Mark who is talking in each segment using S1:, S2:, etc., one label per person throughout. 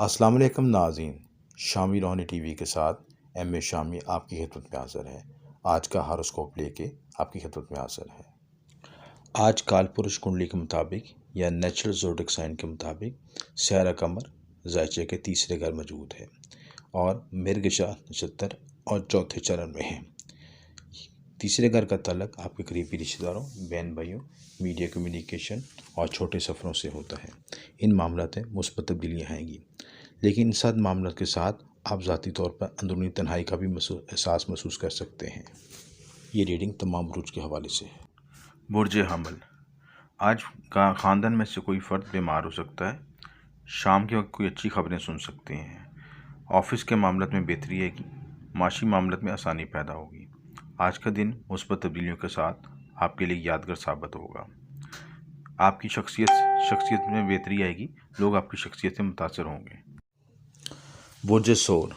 S1: السلام علیکم ناظرین، شامی روحانی ٹی وی کے ساتھ ایم اے شامی آپ کی خدمت میں حاضر ہے۔ آج کا ہاروسکوپ لے کے آپ کی خدمت میں حاضر ہے۔ آج کال پرش کنڈلی کے مطابق یا نیچرل زوڈک سائن کے مطابق سیارہ قمر زائچے کے تیسرے گھر موجود ہے اور مرگشا نچتر اور چوتھے چرن میں ہے۔ تیسرے گھر کا تعلق آپ کے قریبی رشتہ داروں، بہن بھائیوں، میڈیا کمیونیکیشن اور چھوٹے سفروں سے ہوتا ہے۔ ان معاملات میں مثبت تبدیلیاں آئیں گی، لیکن ان سب معاملات کے ساتھ آپ ذاتی طور پر اندرونی تنہائی کا بھی احساس محسوس کر سکتے ہیں۔ یہ ریڈنگ تمام بروج کے حوالے سے ہے۔ برج حمل، آج خاندان میں سے کوئی فرد بیمار ہو سکتا ہے۔ شام کے وقت کوئی اچھی خبریں سن سکتے ہیں۔ آفس کے معاملات میں بہتری ہے گی، معاشی معاملات میں آسانی پیدا ہوگی۔ آج کا دن مثبت تبدیلیوں کے ساتھ آپ کے لیے یادگار ثابت ہوگا۔ آپ کی شخصیت میں بہتری آئے گی، لوگ آپ کی شخصیت سے متاثر ہوں گے۔ برج ثور،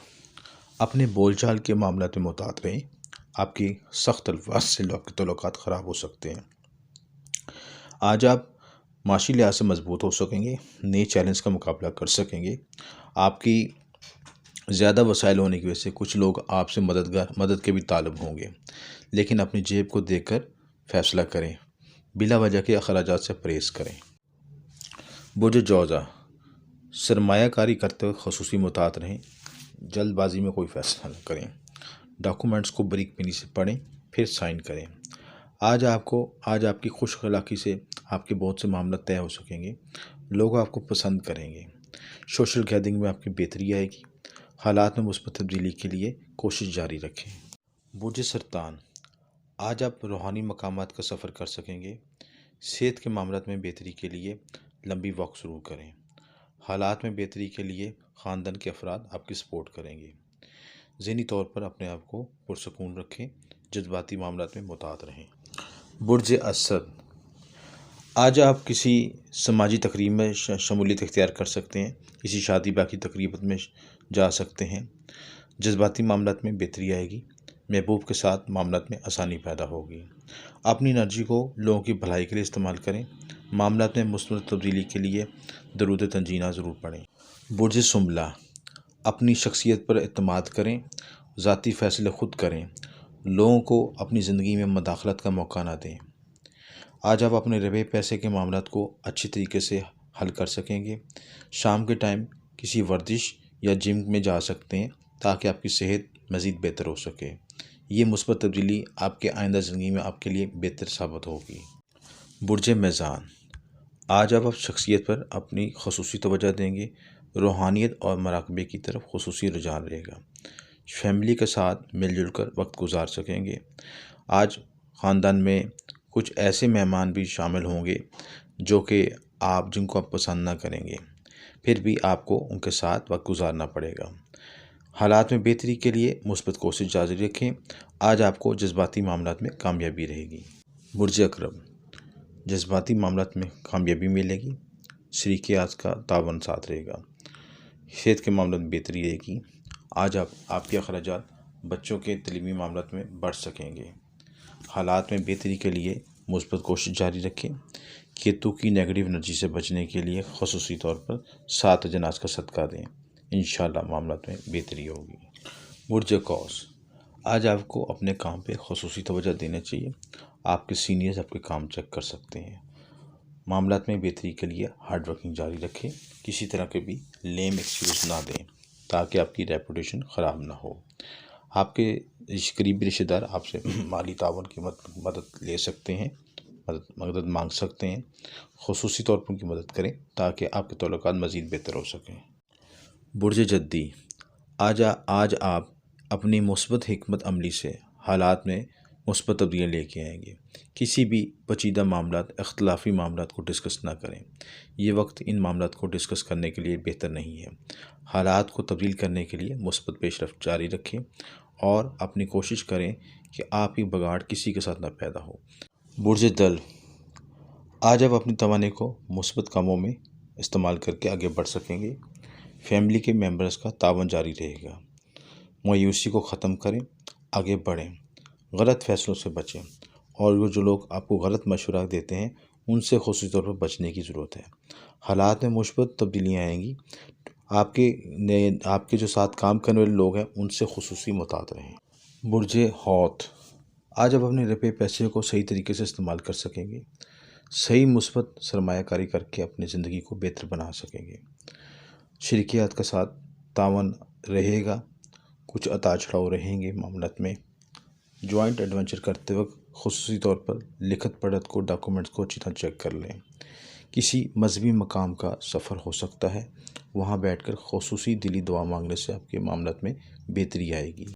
S1: اپنے بول چال کے معاملات میں محتاط رہیں۔ آپ کی سخت الفاظ سے آپ کے تعلقات خراب ہو سکتے ہیں۔ آج آپ معاشی لحاظ سے مضبوط ہو سکیں گے، نئے چیلنج کا مقابلہ کر سکیں گے۔ آپ کی زیادہ وسائل ہونے کی وجہ سے کچھ لوگ آپ سے مدد کے بھی طالب ہوں گے، لیکن اپنی جیب کو دیکھ کر فیصلہ کریں۔ بلا وجہ کے اخراجات سے پرہیز کریں۔ برج جوزہ، سرمایہ کاری کرتے ہوئے خصوصی محتاط رہیں، جلد بازی میں کوئی فیصلہ نہ کریں۔ ڈاکومنٹس کو باریک بینی سے پڑھیں پھر سائن کریں۔ آج آپ کی خوش اخلاقی سے آپ کے بہت سے معاملات طے ہو سکیں گے، لوگ آپ کو پسند کریں گے۔ سوشل گیدرنگ میں آپ کی بہتری آئے گی۔ حالات میں مثبت تبدیلی کے لیے کوشش جاری رکھیں۔ برج سرطان، آج آپ روحانی مقامات کا سفر کر سکیں گے۔ صحت کے معاملات میں بہتری کے لیے لمبی واک شروع کریں۔ حالات میں بہتری کے لیے خاندان کے افراد آپ کی سپورٹ کریں گے۔ ذہنی طور پر اپنے آپ کو پرسکون رکھیں، جذباتی معاملات میں محتاط رہیں۔ برج اسد، آج آپ کسی سماجی تقریب میں شمولیت اختیار کر سکتے ہیں، کسی شادی بیاہ کی تقریبات میں جا سکتے ہیں۔ جذباتی معاملات میں بہتری آئے گی، محبوب کے ساتھ معاملات میں آسانی پیدا ہوگی۔ اپنی انرجی کو لوگوں کی بھلائی کے لیے استعمال کریں۔ معاملات میں مثبت تبدیلی کے لیے درود تنجینہ ضرور پڑھیں۔ برج سنبلہ، اپنی شخصیت پر اعتماد کریں، ذاتی فیصلے خود کریں، لوگوں کو اپنی زندگی میں مداخلت کا موقع نہ دیں۔ آج آپ اپنے رویے پیسے کے معاملات کو اچھی طریقے سے حل کر سکیں گے۔ شام کے ٹائم کسی ورزش یا جم میں جا سکتے ہیں تاکہ آپ کی صحت مزید بہتر ہو سکے۔ یہ مثبت تبدیلی آپ کے آئندہ زندگی میں آپ کے لیے بہتر ثابت ہوگی۔ برج میزان، آج آپ شخصیت پر اپنی خصوصی توجہ دیں گے، روحانیت اور مراقبے کی طرف خصوصی رجحان رہے گا۔ فیملی کے ساتھ مل جل کر وقت گزار سکیں گے۔ آج خاندان میں کچھ ایسے مہمان بھی شامل ہوں گے جن کو آپ پسند نہ کریں گے، پھر بھی آپ کو ان کے ساتھ وقت گزارنا پڑے گا۔ حالات میں بہتری کے لیے مثبت کوشش جاری رکھیں۔ آج آپ کو جذباتی معاملات میں کامیابی رہے گی۔ برج عقرب، جذباتی معاملات میں کامیابی ملے گی، شریک حیات کا تعاون ساتھ رہے گا۔ صحت کے معاملات میں بہتری رہے گی۔ آج آپ کے اخراجات بچوں کے تعلیمی معاملات میں بڑھ سکیں گے۔ حالات میں بہتری کے لیے مثبت کوشش جاری رکھیں۔ کیتو کی نیگیٹو انرجی سے بچنے کے لیے خصوصی طور پر 7 جناز کا صدقہ دیں، انشاءاللہ معاملات میں بہتری ہوگی۔ برج قوس، آج آپ کو اپنے کام پہ خصوصی توجہ دینا چاہیے۔ آپ کے سینئرز آپ کے کام چیک کر سکتے ہیں۔ معاملات میں بہتری کے لیے ہارڈ ورکنگ جاری رکھیں، کسی طرح کے بھی لیم ایکسکیوز نہ دیں تاکہ آپ کی ریپوٹیشن خراب نہ ہو۔ آپ کے قریبی رشتہ دار آپ سے مالی تعاون کی مدد لے سکتے ہیں، مدد مانگ سکتے ہیں۔ خصوصی طور پر ان کی مدد کریں تاکہ آپ کے تعلقات مزید بہتر ہو سکیں۔ برج جدی، آج آپ اپنی مثبت حکمت عملی سے حالات میں مثبت تبدیلیاں لے کے آئیں گے۔ کسی بھی پیچیدہ معاملات، اختلافی معاملات کو ڈسکس نہ کریں۔ یہ وقت ان معاملات کو ڈسکس کرنے کے لیے بہتر نہیں ہے۔ حالات کو تبدیل کرنے کے لیے مثبت پیش رفت جاری رکھیں اور اپنی کوشش کریں کہ آپ کی بگاڑ کسی کے ساتھ نہ پیدا ہو۔ برج دل، آج آپ اپنی توانائی کو مثبت کاموں میں استعمال کر کے آگے بڑھ سکیں گے۔ فیملی کے ممبرز کا تعاون جاری رہے گا۔ مایوسی کو ختم کریں، آگے بڑھیں، غلط فیصلوں سے بچیں اور جو لوگ آپ کو غلط مشورہ دیتے ہیں ان سے خصوصی طور پر بچنے کی ضرورت ہے۔ حالات میں مثبت تبدیلیاں آئیں گی، آپ کے جو ساتھ کام کرنے والے لوگ ہیں ان سے خصوصی محتاط رہیں۔ برج حوت، آج آپ اپنے روپے پیسے کو صحیح طریقے سے استعمال کر سکیں گے، صحیح مثبت سرمایہ کاری کر کے اپنی زندگی کو بہتر بنا سکیں گے۔ شریکیات کا ساتھ تعاون رہے گا، کچھ اتار چڑھاؤ رہیں گے معاملات میں۔ جوائنٹ ایڈونچر کرتے وقت خصوصی طور پر لکھت پڑھت کو ڈاکومنٹس کو اچھی طرح چیک کر لیں۔ کسی مذہبی مقام کا سفر ہو سکتا ہے، وہاں بیٹھ کر خصوصی دلی دعا مانگنے سے آپ کے معاملات میں بہتری آئے گی۔